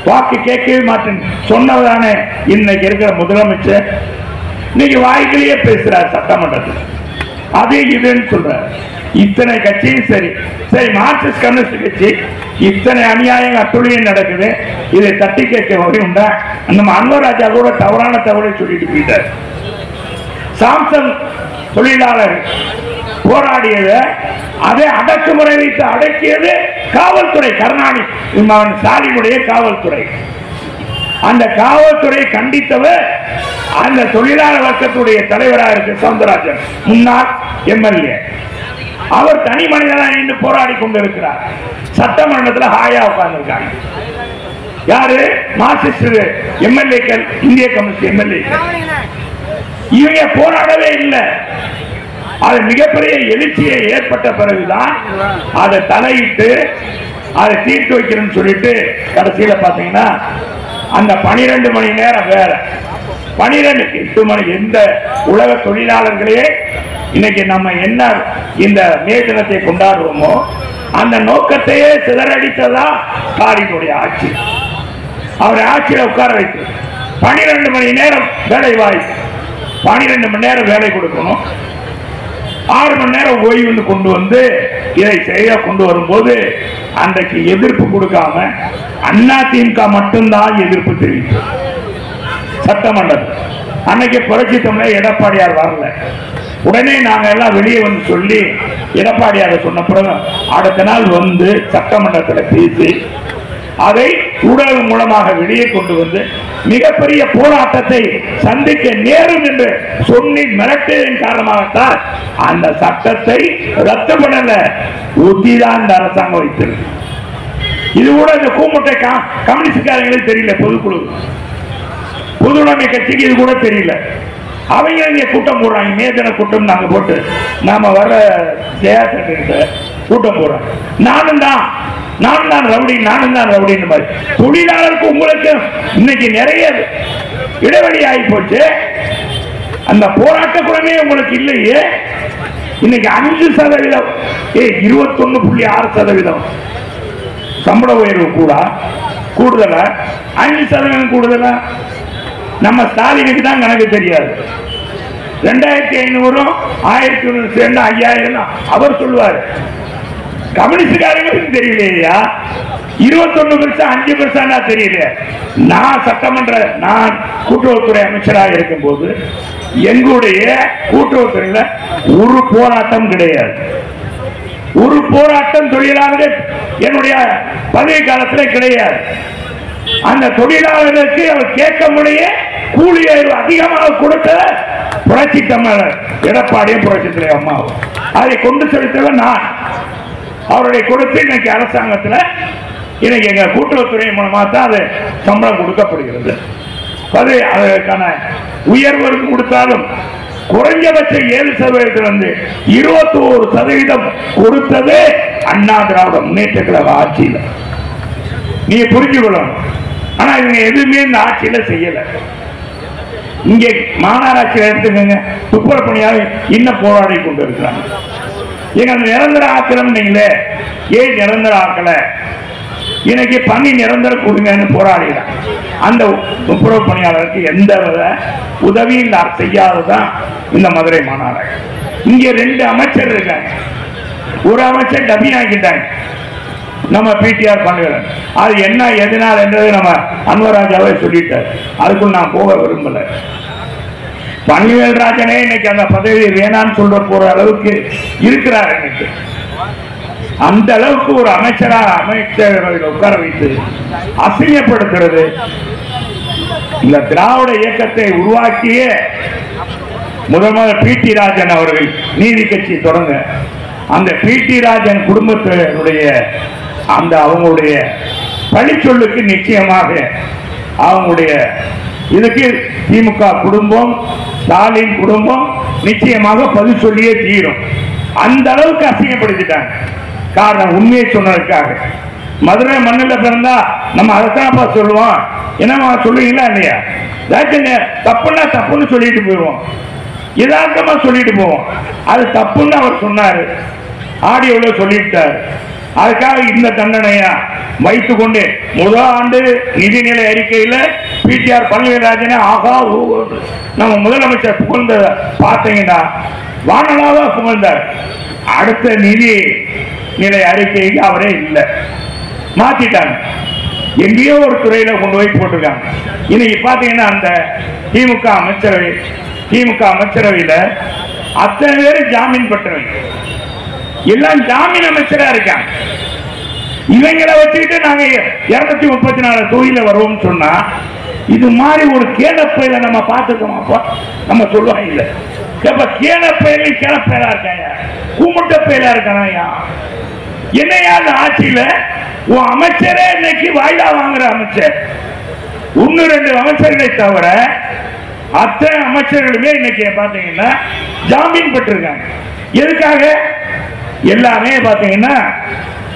வாக்கு கேட்கவே மாட்டேன் சொன்னதானே இன்னைக்கு இருக்கிற முதலமைச்சர். இன்னைக்கு வாய்க்கிலேயே பேசுறார் சட்டமன்றத்தில், அதே இதுன்னு சொல்றாரு. இத்தனை கட்சியும் சரி சரி மார்க்சிஸ்ட் கம்யூனிஸ்ட் கட்சி இத்தனை அநியாயம் அத்துழியம் நடக்குது, இதை தட்டி கேட்க வகை உண்டா? நம்ம அன்வராஜா கூட தவறான தகவலை சொல்லிட்டு போயிட்டார். சாம்சங் தொழிலாளர் போராடியது, அதை அடக்குமுறை வைத்து அடக்கியது காவல்துறை, கருணாநிதி ஸ்டாலினுடைய காவல்துறை. அந்த காவல்துறை கண்டித்தவர் அந்த தொழிலாளர் வர்க்கத்துடைய தலைவராக இருக்கு சவுந்தரராஜன், முன்னாள் எம்எல்ஏ. அவர் தனி மனிதனாக நின்று போராடி கொண்டிருக்கிறார். சட்டமன்றத்தில் ஹாயா உட்கார்ந்திருக்காங்க. யாரு? மார்க்சிஸ்ட் எம்எல்ஏக்கள், இந்திய கம்யூனிஸ்ட் எம்எல்ஏக்கள். இவங்க போராடவே இல்லை. அது மிகப்பெரிய எழுச்சியை ஏற்பட்ட பிறகுதான் அதை தலையிட்டு அதை தீர்த்து வைக்கிறேன்னு சொல்லிட்டு கடைசியில பாத்தீங்கன்னா அந்த 12 மணி நேரம் வேற 12-8 மணி எந்த உலக தொழிலாளர்களே இன்னைக்கு நம்ம என்ன இந்த மே தினத்தை கொண்டாடுவோமோ அந்த நோக்கத்தையே சிதறடித்ததா ஸ்டாலினுடைய ஆட்சி. அவரை ஆட்சியில உட்கார வைத்து 12 மணி நேரம் வேலை வாய்ப்பு, 12 மணி நேரம் வேலை கொடுக்கணும், 6 மணி நேரம் ஓய்வு கொண்டு வந்து இதை செய்ய கொண்டு வரும்போது அன்றைக்கு எதிர்ப்பு கொடுக்காம அதிமுக மட்டும்தான் எதிர்ப்பு தெரிவித்தது சட்டமன்றத்தில். அன்னைக்கு புரட்சி தமிழர் எடப்பாடியார் வரல. உடனே நாங்க எல்லாம் வெளியே வந்து சொல்லி எடப்பாடியார் சொன்ன பிறகு அடுத்த நாள் வந்து சட்டமன்றத்தில் பேசி அதை ஊடகம் மூலமாக வெளியே கொண்டு வந்து மிகப்பெரிய போராட்டத்தை சந்திக்க நேரும் என்று சொல்லி மிரட்டியதன் காரணமாகத்தான் அந்த சட்டத்தை ரத்து பண்ணல, ஒத்திதான் இந்த அரசாங்கம் வைத்திருக்கு. இது கூட இந்த கூமுட்டை கம்யூனிஸ்ட்காரங்களுக்கு தெரியல, பொதுக்குழு பொதுவுடைமை கட்சிக்கு இது கூட தெரியல. அவங்க இங்க கூட்டம் போடுறாங்க, மேதன கூட்டம் நாங்க போட்டு நாம வர ஜெயாத்திட்ட கூட்டம் போடுறோம். நானும் தான் ரவுடின்னு மாதிரி தொழிலாளருக்கு உங்களுக்கு இன்னைக்கு நிறைய இடைவெளி ஆகி போச்சு. அந்த போராட்ட குழமே உங்களுக்கு இல்லையே. இன்னைக்கு 5% 21.6% சம்பள உயர்வு கூடுதலா 5% கூடுதலா நம்ம ஸ்டாலினுக்கு தான் கணக்கு தெரியாது. 2500 1100 சேர்ந்து 5000 அவர் சொல்லுவார். கம்யூனிஸ்டுக்காரங்களுக்கு தெரியலையா? 21% 5% தெரியல. நான் கூட்டுறவுத்துறை அமைச்சராக இருக்கும் போது எங்களுடைய கூட்டுறவுத்துறையில ஒரு போராட்டம் கிடையாது. ஒரு போராட்டம் தொழிலாளர்கள் என்னுடைய பதவி காலத்தில் கிடையாது. அந்த தொழிலாளர்களுக்கு அவர் கேட்க முடிய கூலி அதிகமாக கொடுத்த புரட்சி தமிழர் எடப்பாடியும் புரட்சி தலைவர் அம்மாவும் அதை கொண்டு செலுத்தவர் நான். அவருடைய கொடுத்து இன்னைக்கு அரசாங்கத்தில் இன்னைக்கு எங்க கூட்டுறவுத்துறை மூலமாக தான் அது சம்பளம் கொடுக்கப்படுகிறது. அதற்கான உயர்வு கொடுத்தாலும் குறைஞ்சபட்ச 7% 21% கொடுத்தது அண்ணா திராவிட முன்னேற்ற கழக ஆட்சியில். நீங்க புரிஞ்சுக்கணும். ஆனா இவங்க எதுவுமே இந்த ஆட்சியில செய்யல. இங்கே மாநகராட்சியில் எடுத்துக்கங்க, துப்புரவு பணியாக இன்னும் போராடி கொண்டு இருக்கிறாங்க. எங்க நிரந்தர ஆக்கிரம் நீங்களே ஏன் நிரந்தர ஆக்கல? இன்னைக்கு பணி நிரந்தரம் கொடுங்கன்னு போராடுகிறார். அந்த துப்புரவு பணியாளருக்கு எந்த உதவியும் செய்யாததான் இந்த மதுரை மாநாடு. இங்க 2 அமைச்சர் இருக்காங்க. ஒரு அமைச்சர் டபி ஆக்கிட்டாங்க நம்ம பிடிஆர் பண்ணுகிறோம். அது என்ன எதனால் என்றது நம்ம அன்வராஜாவே சொல்லிட்டார். அதுக்குள் நான் போக விரும்பல. பன்னிவேல் ராஜனே இன்னைக்கு அந்த பதவி வேணான்னு சொல்ற போற அளவுக்கு இருக்கிறார். இன்னைக்கு அந்த அளவுக்கு ஒரு அமைச்சராக அமைச்சரவையில் உட்கார வைத்து அசிங்கப்படுத்துறது. இந்த திராவிட இயக்கத்தை உருவாக்கிய முதல் பிடி ராஜன் அவர்கள் நீதி கட்சி தொடங்க அந்த பிடி ராஜன் குடும்பத்தினுடைய அந்த அவங்களுடைய பழிச்சொல்லுக்கு நிச்சயமாக அவங்களுடைய இதுக்கு திமுக குடும்பம் ஸ்டாலின் குடும்பம் நிச்சயமாக பதில் சொல்லியே தீரும். அந்த அளவுக்கு அசிங்கப்படுத்திட்டாங்க. காரணம் உண்மையை சொன்னதுக்காக. மதுரை மண்ணில் பிறந்தா நம்ம அதைத்தான்ப்பா சொல்லுவோம். என்னமா சொல்லுவீங்களா இல்லையா? தப்புன்னா தப்புன்னு சொல்லிட்டு போயிடுவோம். யதார்த்தமா சொல்லிட்டு போவோம். அது தப்புன்னு அவர் சொன்னாரு, ஆடியோல சொல்லிட்டாரு. அதுக்காக இந்த தண்டனையா வைத்துக் கொண்டு முதல் ஆண்டு நிதிநிலை அறிக்கையில பிடிஆர் பன்னிவேல்ராஜனே ஆகா நம்ம முதலமைச்சர் புகழ்ந்த பார்த்தீங்கன்னா வானலாவா புகழ்ந்தார். அடுத்த நிதி நிலை அறிக்கைக்கு அவரே இல்லை, மாத்திட்டாங்க. எங்கேயோ ஒரு துறையில கொண்டு போய் போட்டிருக்காங்க. இன்னைக்கு பாத்தீங்கன்னா அந்த திமுக அமைச்சரவையில அத்தனை பேர் ஜாமீன் பெற்றவங்க, எல்லாம் ஜாமீன் அமைச்சரா இருக்காங்க. இவங்களை வச்சுக்கிட்டு நாங்க 234 தொகுதியில வருவோம் சொன்னா இது மாதிரி ஒரு கேடப்பையில நம்ம பார்த்துக்கோமாப்பா நம்ம சொல்லுவாங்க. இல்ல கேடப்பையில கேடப்பையிலா இருக்காங்க, கூமுட்ட பையிலா இருக்கானயா? என்னையா அந்த ஆட்சியில உன் அமைச்சரே இன்னைக்கு வாய்தா வாங்குற அமைச்சர் 1-2 அமைச்சர்களை தவிர அத்தனை அமைச்சர்களுமே இன்னைக்கு பாத்தீங்கன்னா ஜாமீன் பெற்றிருக்காங்க. எதுக்காக? எல்லாமே பாத்தீங்கன்னா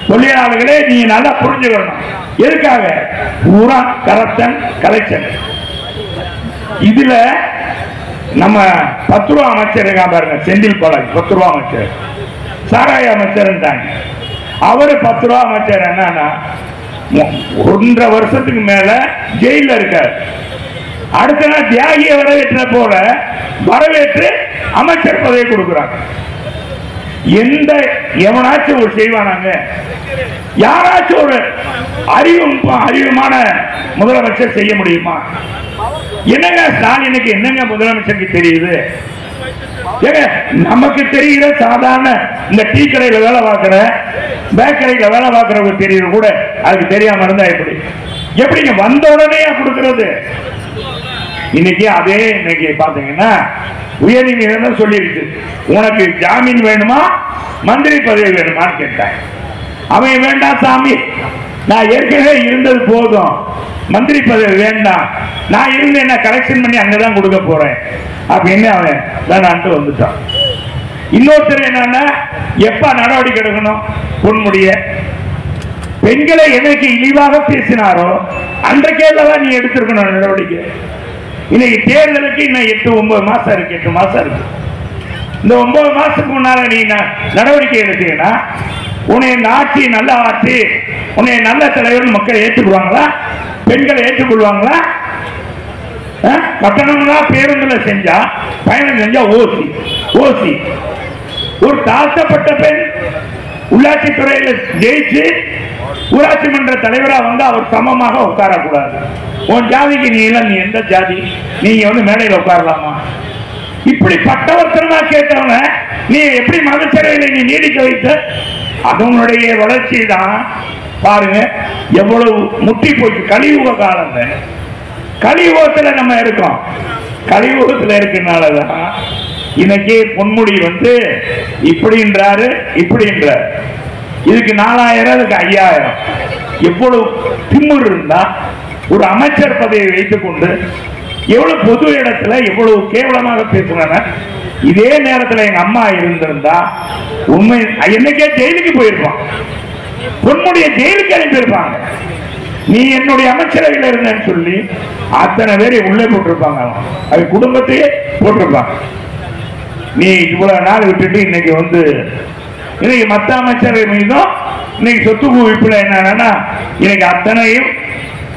தொழிலாளர்களே நீங்க நல்லா புரிஞ்சுக்கணும். எதுக்காக? பூரா கரப்ஷன் கலெக்ஷன். இதுல நம்ம 10 ரூபா அமைச்சர் இருக்கா பாருங்க, செந்தில் பாலாஜி 10 ரூபா அமைச்சர், சாராய அமைச்சர். அவரு 10 ரூபா அமைச்சர். என்னன்னா 1.5 வருஷத்துக்கு மேல ஜெயில இருக்காரு. அடுத்த நாள் தியாகியை வரவேற்ற போல வரவேற்று அமைச்சர் பதவி கொடுக்கிறாங்க. எந்த எவனாச்சும் ஒரு செய்வானாங்க? யாராச்சும் ஒரு அறிவுமான முதலமைச்சர் செய்ய முடியுமா? என்னங்க ஸ்டாலினுக்கு என்னங்க முதலமைச்சருக்கு தெரியுது? நமக்கு தெரிகிற சாதாரண இந்த டீ கடையில வேலை பார்க்கிற பேக்கரியில வேலை பார்க்கிறவங்க தெரியுது கூட அதுக்கு தெரியாம இருந்தா எப்படிங்க வந்த உடனே கொடுக்கிறது? இன்னைக்கு அதே இன்னைக்கு பாத்தீங்கன்னா உயர்நீதிமன்றம் சொல்லிருக்கு, உனக்கு ஜாமீன் வேணுமா மந்திரி பதவி வேணுமான்னு கேட்டாங்க. அவன் வேண்டாம் சாமி, நான் ஏற்கனவே இருந்தது போதும், மந்திரி பதவி வேண்டாம், நான் இருந்து என்ன கரெக்ஷன் பண்ணி அங்கதான் கொடுக்க போறேன் அப்படின்னு அவன் வேணான்ட்டு வந்துட்டான். இன்னொருத்தர் என்னன்னா எப்ப நடவடிக்கை எடுக்கணும்? பொன்முடிய பெண்களை எனக்கு இழிவாக பேசினாரோ அன்றைக்கேதான் நீ எடுத்திருக்கணும் நடவடிக்கை. இன்னைக்கு தேர்தலுக்கு இன்னும் 8-9 மாசம் இருக்கு. 8 மாசம் இருக்கு. இந்த 9 மாசத்துக்கு முன்னால நீ நடவடிக்கை எடுத்தீங்கன்னா உன்னை இந்த ஆட்சி நல்ல ஆட்சி, உன்னை நல்ல தலைவர் மக்கள் ஏற்றுக்கொள்வாங்களா? பெண்களை ஏற்றுக்கொள்வாங்களா? கட்டணம்னா பேருந்துல செஞ்சா பயணம் செஞ்சா ஓசி ஒரு தாழ்த்தப்பட்ட பெண் உள்ளாட்சி துறையில ஜெயிச்சு ஊராட்சி மன்ற தலைவரா வந்து அவர் சமமாக உட்காரக்கூடாது. உன் ஜாதிக்கு நீ எந்த ஜாதி, நீங்க வந்து மேடையில் உட்காரலாமா? இப்படி பட்டவர்த்தனமா கேட்டவங்க நீ எப்படி மதச்சரவையில் நீ நீடிக்க வைத்த? அதனுடைய வளர்ச்சி தான் பாருங்க எவ்வளவு முட்டி போச்சு. கலியுக காலம், கலியுகத்துல நம்ம இருக்கோம். கலியுகத்துல இருக்கனாலதான் இன்னைக்கு பொன்முடி வந்து இப்படின்றாரு இப்படின்றாரு. இதுக்கு 4000, அதுக்கு 5000. எவ்வளவு திமிர் இருந்தா ஒரு அமைச்சர் பதவியை வைத்துக் கொண்டு எவ்வளவு பொது இடத்துல எவ்வளவு கேவலமாக பேசுறாங்க. இதே நேரத்தில் எங்க அம்மா இருந்திருந்தா உண்மை என்னைக்கே ஜெயிலுக்கு போயிருப்பான். பொன்முடிய ஜெயிலுக்கு அனுப்பியிருப்பாங்க. நீ என்னுடைய அமைச்சரவையில் இருந்தேன்னு சொல்லி அத்தனை பேரை உள்ளே போட்டிருப்பாங்க. அது குடும்பத்தையே போட்டிருப்பாங்க. நீ இவ்வளவு நாள் விட்டுட்டு இன்னைக்கு வந்து இன்னைக்கு மற்ற அமைச்சர்கள் மீதும் இன்னைக்கு சொத்து குவிப்புல என்னன்னா இன்னைக்கு அத்தனையும்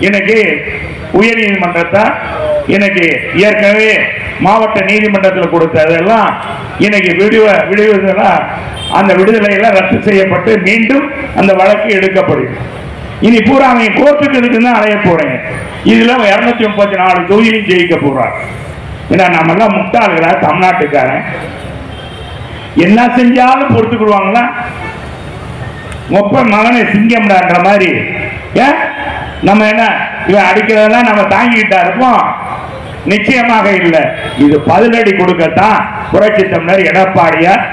இன்னைக்கு உயர் நீதிமன்றத்தான் இன்னைக்கு ஏற்கனவே மாவட்ட நீதிமன்றத்தில் கொடுத்ததெல்லாம் இன்னைக்கு விடுவதெல்லாம் அந்த விடுதலையெல்லாம் ரத்து செய்யப்பட்டு மீண்டும் அந்த வழக்கு எடுக்கப்படுது. இனி பூரா அவங்க கோர்ட்டுக்கு இருக்குன்னு அலைய போறீங்க. இதுல 234 தொகுதியிலும் ஜெயிக்க போறாங்க. ஏன்னா நம்ம எல்லாம் முட்டாளுகளா தமிழ்நாட்டுக்காரன் என்ன செஞ்சாலும் பொறுத்துக்கிடுவாங்களா? மொப்ப மகனை சிங்கம்ன்ற மாதிரி நம்ம என்ன இவன் அடிக்கிறதெல்லாம் நம்ம தாங்கிக்கிட்டா இருப்போம்? நிச்சயமாக இல்லை. இது பதிலடி கொடுக்கத்தான் புரட்சி தமிழர் எடப்பாடியார்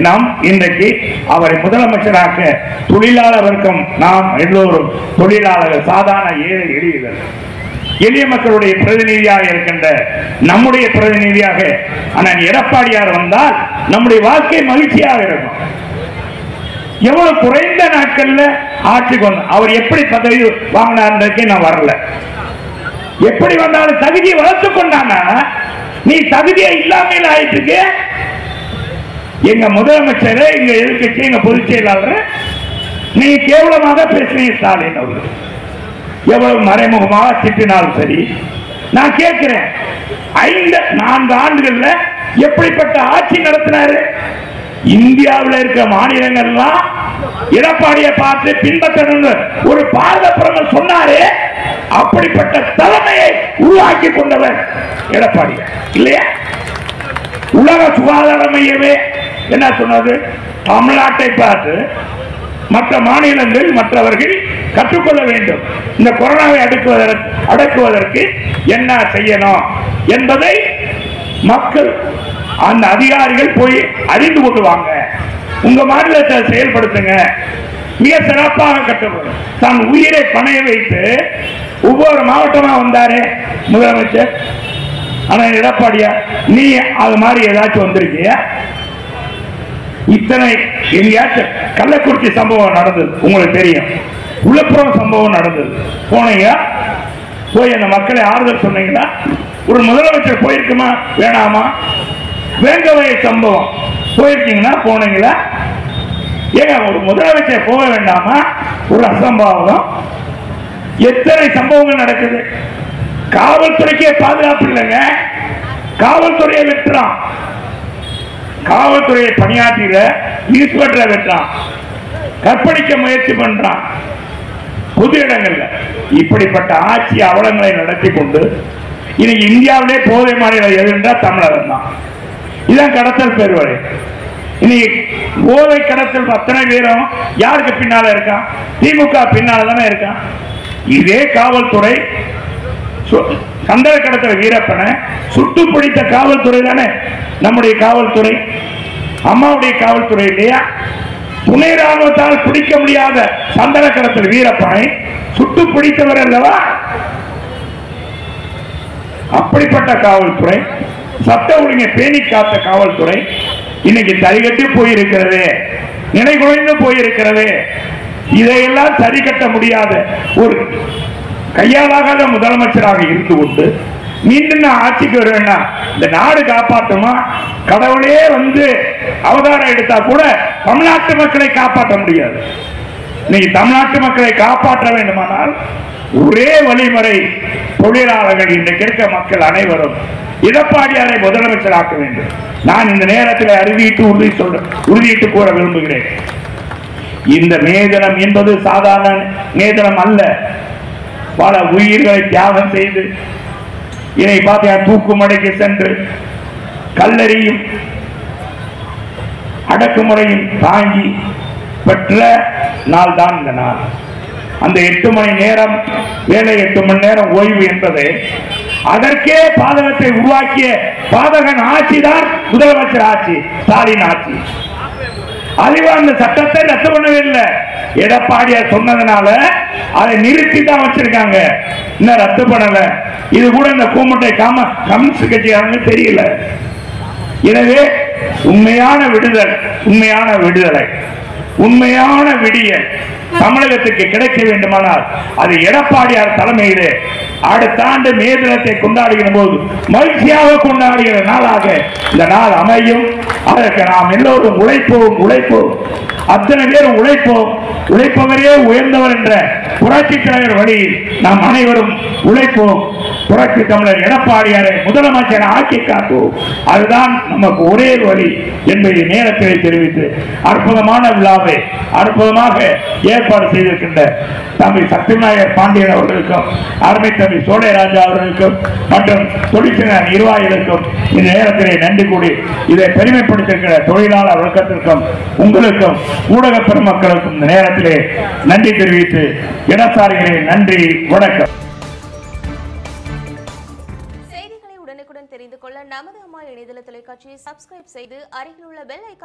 நாம் இன்றைக்கு அவரை முதலமைச்சராக்க தொழிலாளர் வர்க்கம் நாம் எல்லோரும் தொழிலாளர்கள் சாதாரண ஏழை எளியர்கள் எளிய மக்களுடைய பிரதிநிதியாக இருக்கின்ற நம்முடைய பிரதிநிதியாக அண்ணன் எடப்பாடியார் வந்தால் நம்முடைய வாழ்க்கை மகிழ்ச்சியாக இருக்கும். எவ்வளவு குறைந்த நாட்கள்ல ஆட்சிக்கு வந்த அவர் எப்படி பதவி வாங்கினார்ன்றதுக்கே நான் வரல. எப்படி வந்தாலும் தகுதியை வளர்த்து கொண்டானா? நீ தகுதியை இல்லாமல் ஆயிட்டு எங்க முதலமைச்சர், எங்க எதிர்கட்சி, எங்க பொதுச் செயலாளர் நீங்க கேவலமாக பேசுறீங்க. ஸ்டாலின் அவர்கள் எவ்வளவு மறைமுகமாக திட்டினாலும் சரி, நான் கேட்கிறேன் 4 ஆண்டுகள்ல எப்படிப்பட்ட ஆட்சி நடத்தினாரு? இந்தியாவில் இருக்க மாநிலங்கள்லாம் எடப்பாடியை பார்த்து பின்பற்றணும் ஒரு பாரத பிரதமர் சொன்னாரே, அப்படிப்பட்ட தலைமையை உருவாக்கி கொண்டவர் எடப்பாடி இல்லையா? உலக சுகாதார மையமே என்ன சொன்னது? தமிழ்நாட்டை பார்த்து மற்ற மாநிலங்கள் மற்றவர்கள் கற்றுக்கொள்ள வேண்டும். இந்த கொரோனாவை அடக்குவதற்கு என்ன செய்யணும் என்பதை மக்கள் அந்த அதிகாரிகள் போய் அறிந்து கொள்வாங்க. உங்க மாநிலத்தை செயல்படுத்துங்க. மிக சிறப்பாக கட்டப்படும். தான் உயிரை பணைய வைத்து ஒவ்வொரு மாவட்டமா வந்தாரு முதலமைச்சர். ஆனா எடப்பாடியா நீ அது மாதிரி ஏதாச்சும் வந்திருக்கிய? இத்தனை எங்கேயாச்சும் கள்ளக்குறிச்சி சம்பவம் நடந்தது உங்களுக்கு தெரியும், விழுப்புரம் சம்பவம் நடந்தது. போனீங்க போய் அந்த மக்களை ஆறுதல் சொன்னீங்களா? ஒரு முதலமைச்சர் போயிருக்குமா வேணாமா? வேங்கவய சம்பவம் போயிருக்கீங்கன்னா போனீங்களா? ஏங்க ஒரு முதலமைச்சர் போக வேண்டாமா? ஒரு அசம்பாவிதம். எத்தனை சம்பவங்கள் நடக்குது? காவல்துறைக்கே பாதுகாப்பு இல்லைங்க. காவல்துறையை வெட்டுறான், காவல்துறையை பணியாற்றிட இன்ஸ்பெக்டரை வெட்டுறான், கற்பழிக்க முயற்சி பண்றான் பொது இடங்கள்ல. இப்படிப்பட்ட ஆட்சி அவலங்களை நடத்தி கொண்டு இன்னைக்கு இந்தியாவிலே போதை மாநிலம் எதுன்றா தமிழகம் தான். இதுதான் கடத்தல் பெருவழி. இன்னைக்கு போதை கடத்தல் அத்தனை பேரும் யாருக்கு பின்னால இருக்கான்? திமுக பின்னால தானே இருக்கான். இதே காவல்துறை சந்தன கடத்தல் வீரப்பனை சுட்டு பிடித்த காவல்துறை தானே நம்முடைய காவல்துறை, அம்மாவுடைய காவல்துறை இல்லையா? துணை ராணுவத்தால் பிடிக்க முடியாத சந்தன கடத்தல் வீரப்பனை சுட்டு பிடித்தவர் அல்லவா? அப்படிப்பட்ட காவல்துறை, சட்ட ஒழுங்கை பேணி காத்த காவல்துறை இன்னைக்கு தரிகட்டி போயிருக்கிறது, நிலை குறைந்து போயிருக்கிறது. இதையெல்லாம் சரி கட்ட முடியாத ஒரு கையாளாகாத முதலமைச்சராக இருந்து கொண்டு மீண்டும் ஆட்சிக்கு வர வேண்டாம். இந்த நாடு காப்பாற்றுமா? கடவுளே வந்து அவதாரம் எடுத்தா கூட தமிழ்நாட்டு மக்களை காப்பாற்ற முடியாது. இன்னைக்கு தமிழ்நாட்டு மக்களை காப்பாற்ற வேண்டுமானால் ஒரே வழிமுறை, தொழிலாளர்கள் இன்றைக்கு இருக்க மக்கள் அனைவரும் எடப்பாடியாரை முதலமைச்சராக்க வேண்டும். நான் இந்த நேரத்தில் உறுதியிட்டு கூற விரும்புகிறேன். இந்த மேதனம் என்பது சாதாரண மேதனம் அல்ல. பல உயிர்களை தியாகம் செய்து இதை பார்த்தா தூக்குமடைக்கு சென்று கல்லறியும் அடக்குமுறையும் தாங்கி பெற்ற நாள் தான் இந்த நாள். அந்த 8 மணி நேரம் வேலை, 8 மணி நேரம் ஓய்வு என்பது அதற்கே பாதகத்தை உருவாக்கிய பாதகன் ஆட்சி தான் முதலமைச்சர் ஆட்சி, ஸ்டாலின் ஆட்சி. அதுவே அந்த சட்டத்தை ரத்து பண்ணவே இல்லை. எடப்பாடியார் சொன்னதுனால அதை நிறுத்தி தான் வச்சிருக்காங்க, இன்னும் ரத்து பண்ணல. இது கூட இந்த கூமட்டை கம்யூனிஸ்ட் கட்சியானு தெரியல. எனவே உண்மையான விடுதலை, உண்மையான விடியல் தமிழகத்துக்கு கிடைக்க வேண்டுமானால் அது எடப்பாடியார் தலைமையிலே அடுத்த ஆண்டு மே தினத்தை கொண்டாடுகிற போது மகிழ்ச்சியாக கொண்டாடுகிற நாளாக இந்த நாள் அமையும். அதற்கு நாம் எல்லோரும் உழைப்போம், அத்தனை பேர் உழைப்போம். உழைப்பவரே உயர்ந்தவர் என்ற புரட்சி தலைவர் வழியில் நாம் அனைவரும் உழைப்போம். புரட்சி தமிழர் எடப்பாடியாரை முதலமைச்சர் ஆக்கி காட்டுவோம். அதுதான் நமக்கு ஒரே வழி என்பதை நேரத்தில் தெரிவித்து அற்புதமான விழாவை அற்புதமாக ஏற்பாடு செய்திருக்கின்ற தம்பி சத்யநாயகர் பாண்டியன் அவர்களுக்கும் அருமை தம்பி சோழராஜா அவர்களுக்கும் மற்றும் தொழிற்சங்க நிர்வாகிகளுக்கும் இந்த நேரத்திலே நன்றி கூறி இதை பெருமைப்படுத்திருக்கிற தொழிலாளர் வர்க்கத்திற்கும் உங்களுக்கும் ஊடக பெருமக்களுக்கும் இந்த நேரத்திலே நன்றி தெரிவித்து இடசாரிகளே நன்றி, வணக்கம். செய்திகளை உடனுக்குடன் தெரிந்து கொள்ள நமது அம்மா இணையதள தொலைக்காட்சியை சப்ஸ்கிரைப் செய்து அருகில் உள்ள பெல் ஐகான்